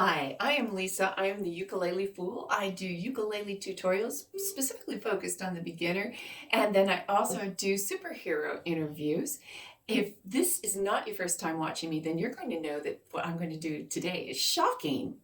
Hi, I am Lisa. I am the Ukulele Fool. I do ukulele tutorials specifically focused on the beginner, and then I also do superhero interviews. If this is not your first time watching me, then you're going to know that what I'm going to do today is shocking.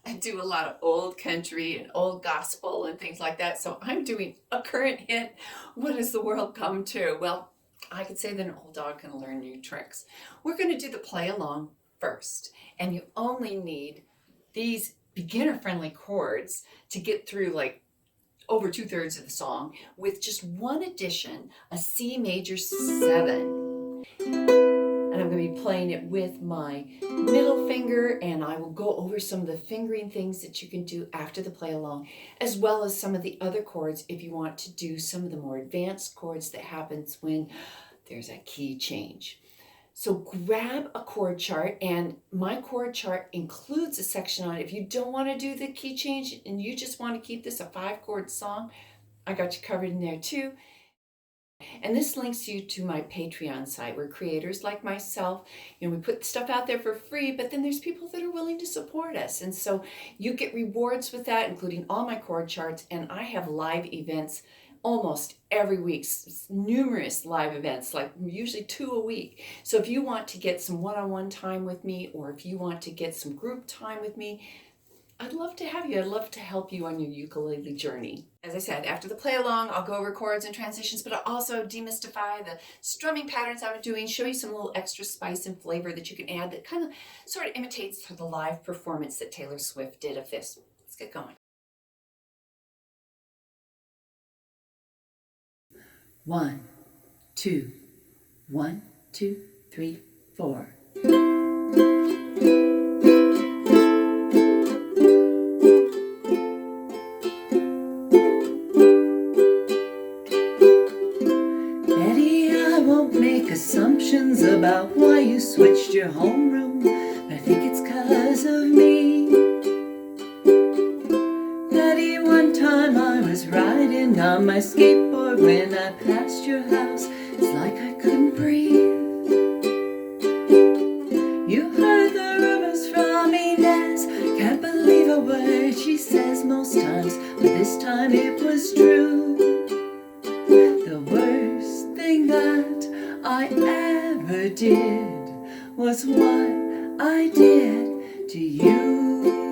I do a lot of old country and old gospel and things like that, so I'm doing a current hit. What has the world come to? Well, I could say that an old dog can learn new tricks. We're going to do the play along first, and you only need these beginner-friendly chords to get through like over 2/3 of the song with just one addition, a C major 7. And I'm going to be playing it with my middle finger, and I will go over some of the fingering things that you can do after the play along, as well as some of the other chords if you want to do some of the more advanced chords that happens when there's a key change. So grab a chord chart, and my chord chart includes a section on it. If you don't want to do the key change and you just want to keep this a 5-chord song, I got you covered in there too. And this links you to my Patreon site where creators like myself, we put stuff out there for free, but then there's people that are willing to support us. And so you get rewards with that, including all my chord charts, and I have live events almost every week, numerous live events, like usually 2 a week. So if you want to get some one-on-one time with me, or if you want to get some group time with me, I'd love to have you. I'd love to help you on your ukulele journey. As I said, after the play along, I'll go over chords and transitions, but I'll also demystify the strumming patterns I'm doing, show you some little extra spice and flavor that you can add that kind of sort of imitates the live performance that Taylor Swift did of this. Let's get going. 1, 2, 1, 2, 3, 4. Assumptions about why you switched your homeroom, but I think it's 'cause of me. Betty, one time I was riding on my skateboard when I passed your house. It's like I couldn't breathe. You heard the rumors from Inez. Can't believe a word she says most times, but this time it was true. The worst thing that I ever did was what I did to you.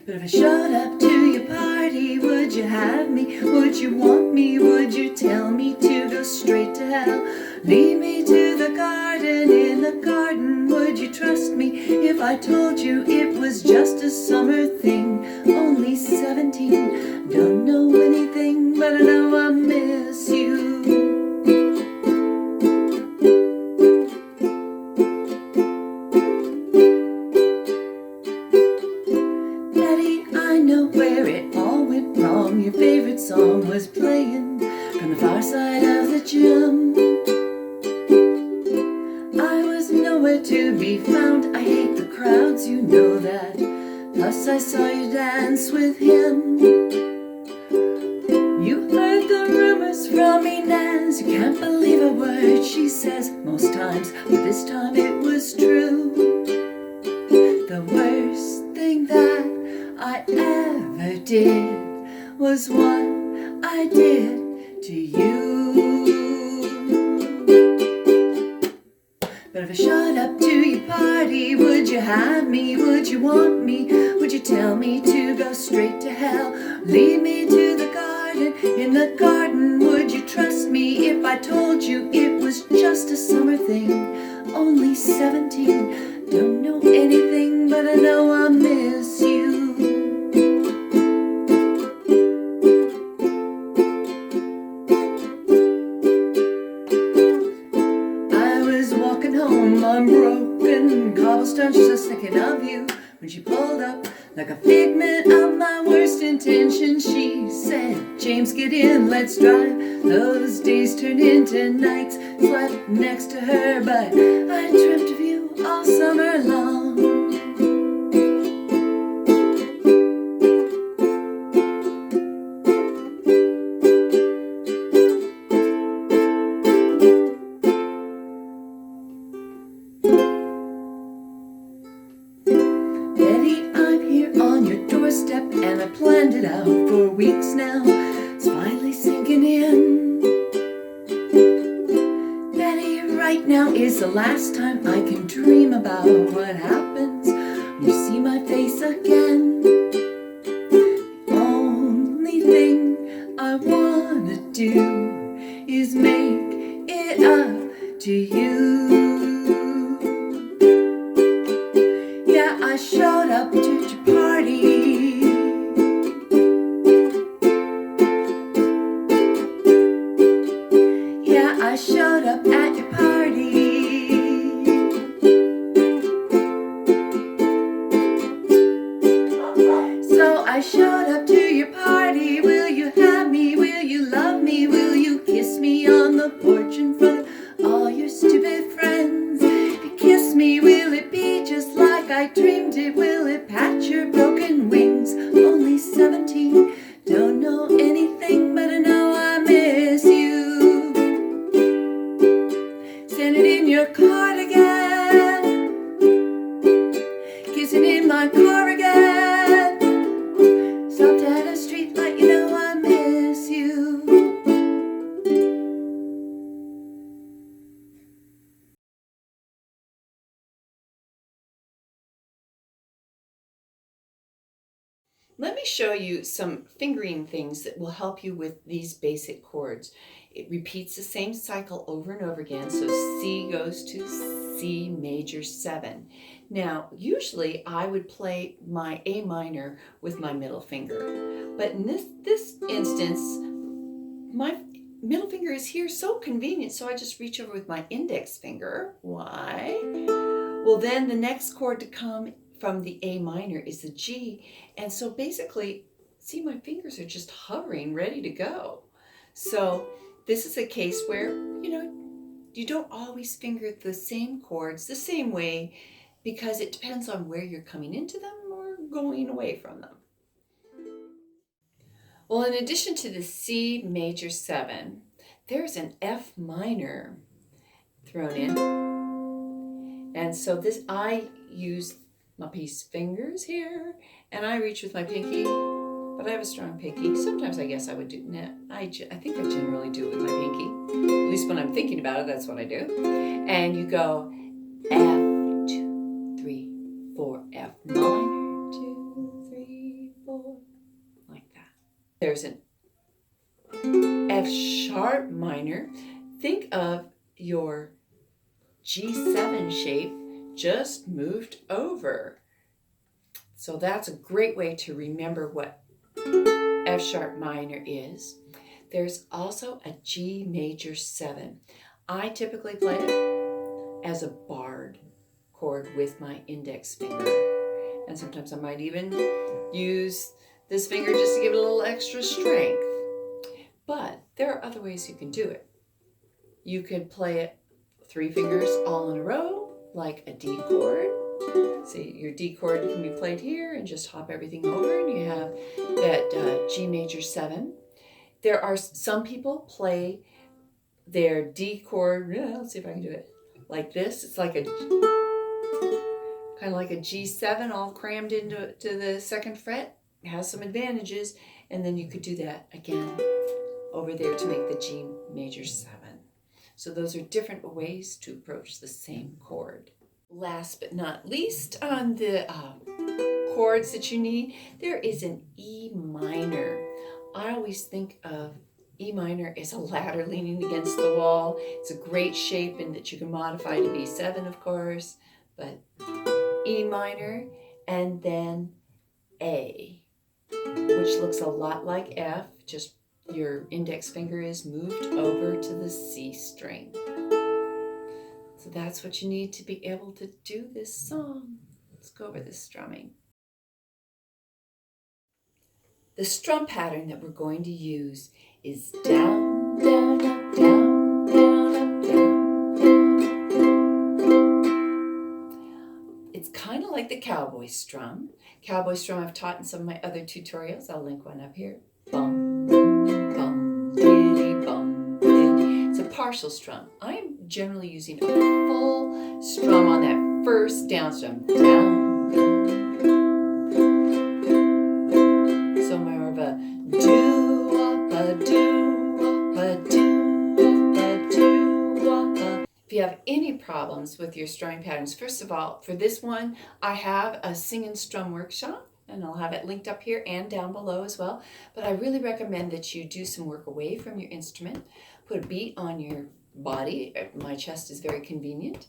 But if I showed up to your party, would you have me? Would you want me? Would you tell me to go straight to hell? Lead me to the garden. In the garden, would you trust me if I told you it was just a summer thing? Only 17, don't know anything, but I know I miss you. Daddy, I know where it all went wrong. Your favorite song was playing from the far side of the gym. I was nowhere to be found. I hate the crowds, you know that. Plus I saw you dance with him. You heard the rumors from Inez. You can't believe a word she says most times, but this time it was true. The worst thing that I ever did was what I did to you. But if I showed up to your party, would you have me? Would you want me? Would you tell me to go straight to hell? Lead me to the garden. In the garden, would you trust me if I told you it was just a summer thing? Only 17, don't know anything, but I know I miss you. Home on broken cobblestone, she's just thinking of you when she pulled up like a figment of my worst intentions. She said, James, get in, let's drive. Those days turned into nights. Slept next to her, but I dreamt of you all summer long. the last time I can dream about what happens when you see my face again. The only thing I wanna do is make it up to you. Yeah, I showed up to your party. Yeah, I showed up at your party. So I showed up to your party. Will you have me? Will you love me? Will you kiss me on the porch in front of all your stupid friends? If you kiss me, will it be just like I dreamed it? Will it patch your broken wings? Only 17, don't know anything, but I know I miss you. Send it in your cardigan, kissing in my car again. Stopped at a street light, you know I miss you. Let me show you some fingering things that will help you with these basic chords. It repeats the same cycle over and over again. So C goes to C major 7. Now, usually I would play my A minor with my middle finger. But in this instance, my middle finger is here, so convenient, so I just reach over with my index finger. Why? Well, then the next chord to come from the A minor is the G. And so basically, see, my fingers are just hovering, ready to go. So this is a case where, you don't always finger the same chords the same way because it depends on where you're coming into them or going away from them. Well, in addition to the C major 7, there's an F minor thrown in. And so I use my peace fingers here, and I reach with my pinky, but I have a strong pinky. Sometimes I guess I would do, I think I generally do it with my pinky. At least when I'm thinking about it, that's what I do. And you go F, 2, 3, 4, F minor, 2, 3, 4, like that. There's an F sharp minor. Think of your G7 shape just moved over. So that's a great way to remember what F sharp minor is. There's also a G major 7. I typically play it as a barred chord with my index finger. And sometimes I might even use this finger just to give it a little extra strength. But there are other ways you can do it. You could play it 3 fingers all in a row, like a D chord. See, your D chord can be played here and just hop everything over, and you have that G major 7. There are some people play their D chord, let's see if I can do it, like this. It's like kind of like a G7 all crammed into the 2nd fret. It has some advantages, and then you could do that again over there to make the G major 7. So those are different ways to approach the same chord. Last but not least, on the chords that you need, there is an E minor. I always think of E minor as a ladder leaning against the wall. It's a great shape in that you can modify to B7, of course, but E minor, and then A, which looks a lot like F, just your index finger is moved over to the C string. So that's what you need to be able to do this song. Let's go over the strumming. The strum pattern that we're going to use is down, down, up, down, down, up, down, down. It's kind of like the cowboy strum. Cowboy strum I've taught in some of my other tutorials. I'll link one up here. Bum, bum, diddy, bum, diddy. It's a partial strum. I'm generally using a full strum on that first down strum. Down. So more of a do-wop-a-do-wop-a-do-wop-a-do-wop-a. If you have any problem problems with your strumming patterns. First of all, for this one, I have a sing and strum workshop, and I'll have it linked up here and down below as well. But I really recommend that you do some work away from your instrument, put a beat on your body. My chest is very convenient.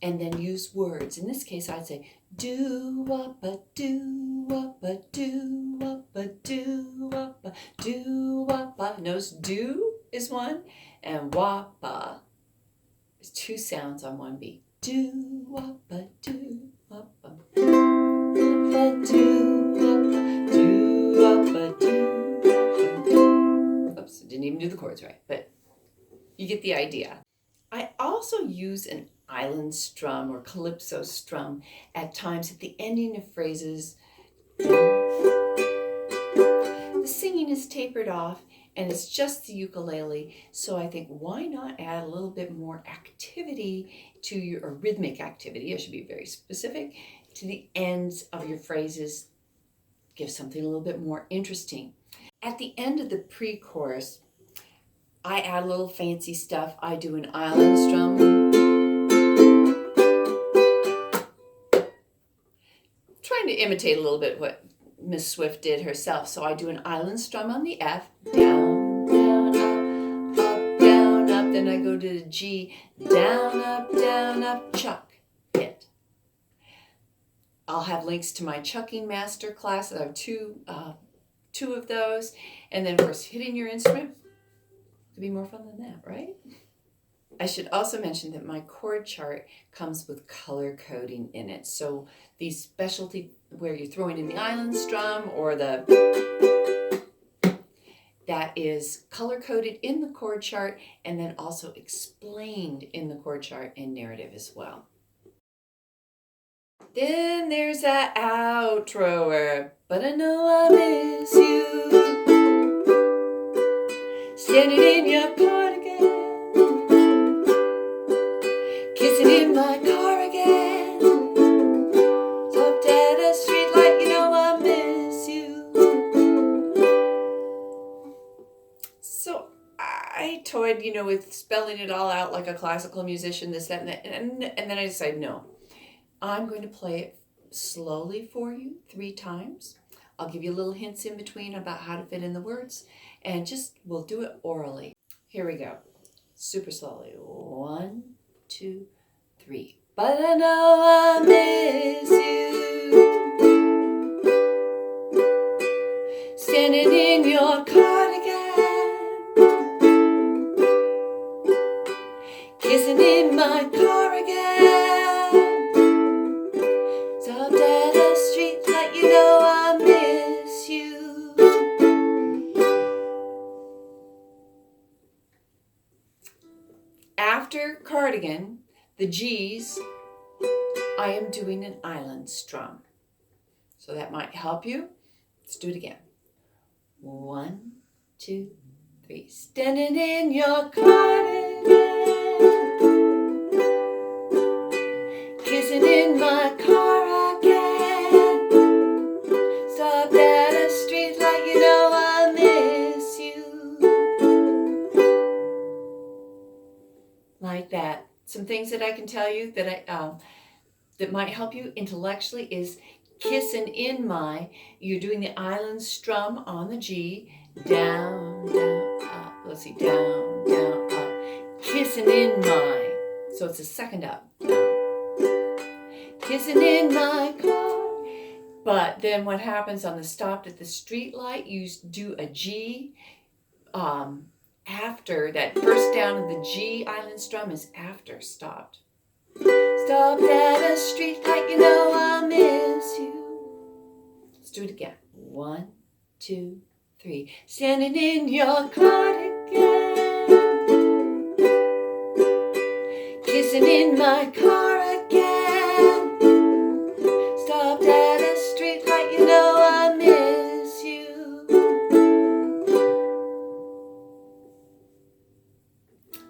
And then use words. In this case, I'd say do-wop-a, do-wop-a, do-wop-a, do-wop-a, do-wop-a. Notice do is one, and wop-a is two sounds on one beat. Do-wop-a, do-wop-a, wop-a, do-wop-a, do-wop-a, do-wop-a. Oops, I didn't even do the chords right, but you get the idea. I also use an island strum or calypso strum at times at the ending of phrases. The singing is tapered off and it's just the ukulele, so I think why not add a little bit more activity to your, or rhythmic activity, I should be very specific, to the ends of your phrases. Give something a little bit more interesting. At the end of the pre-chorus, I add a little fancy stuff. I do an island strum. Trying to imitate a little bit what Miss Swift did herself. So I do an island strum on the F, down, down, up, down, up. Then I go to the G, down, up, chuck, hit. I'll have links to my chucking master class. I have two of those. And then, of course, hitting your instrument could be more fun than that, right? I should also mention that my chord chart comes with color coding in it. So these specialty where you're throwing in the island strum or that is color coded in the chord chart and then also explained in the chord chart and narrative as well. Then there's that outro where, but I know I miss you, standing in your car again, kissing in my car again, stopped at a street light, you know I miss you. So I toyed, with spelling it all out like a classical musician, this, that, and that, and then I decided, no, I'm going to play it slowly for you 3 times. I'll give you little hints in between about how to fit in the words, and we'll do it orally. Here we go. Super slowly. 1, 2, 3. But I know I miss you, standing in your cardigan, kissing in my car again, stopped at a street light, you know I miss you. After cardigan, the G's, I am doing an island strum. So that might help you. Let's do it again. 1, 2, 3. Standing in your cardigan, kissing in my car again, stopped at a street light, you know I miss you. Like that. Some things that I can tell you that that might help you intellectually is kissing in my, you're doing the island strum on the G, down, down, up. Let's see, down, down, up. Kissing in my, so it's a second up. Kissing in my car. But then what happens on the stopped at the street light, you do a G, after that first down of the G island strum is after stopped. Stopped at a street light, you know I miss you. Let's do it again. 1, 2, 3. Standing in your cardigan, kissing in my car again, stopped at a street light, you know I miss you.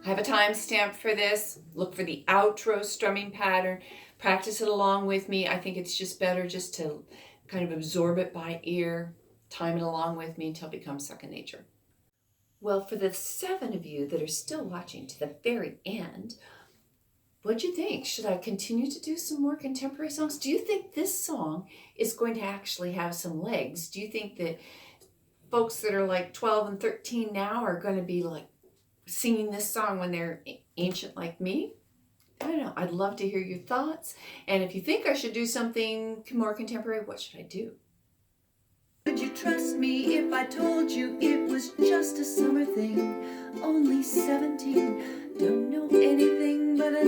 I have a timestamp for this. Look for the outro strumming pattern. Practice it along with me. I think it's just better just to kind of absorb it by ear, time it along with me until it becomes second nature. Well, for the 7 of you that are still watching to the very end, What'd you think? Should I continue to do some more contemporary songs? Do you think this song is going to actually have some legs? Do you think that folks that are like 12 and 13 now are going to be like singing this song when they're ancient like me? I don't know. I'd love to hear your thoughts. And if you think I should do something more contemporary, what should I do? Would you trust me if I told you it was just a summer thing? Only 17, don't know anything but a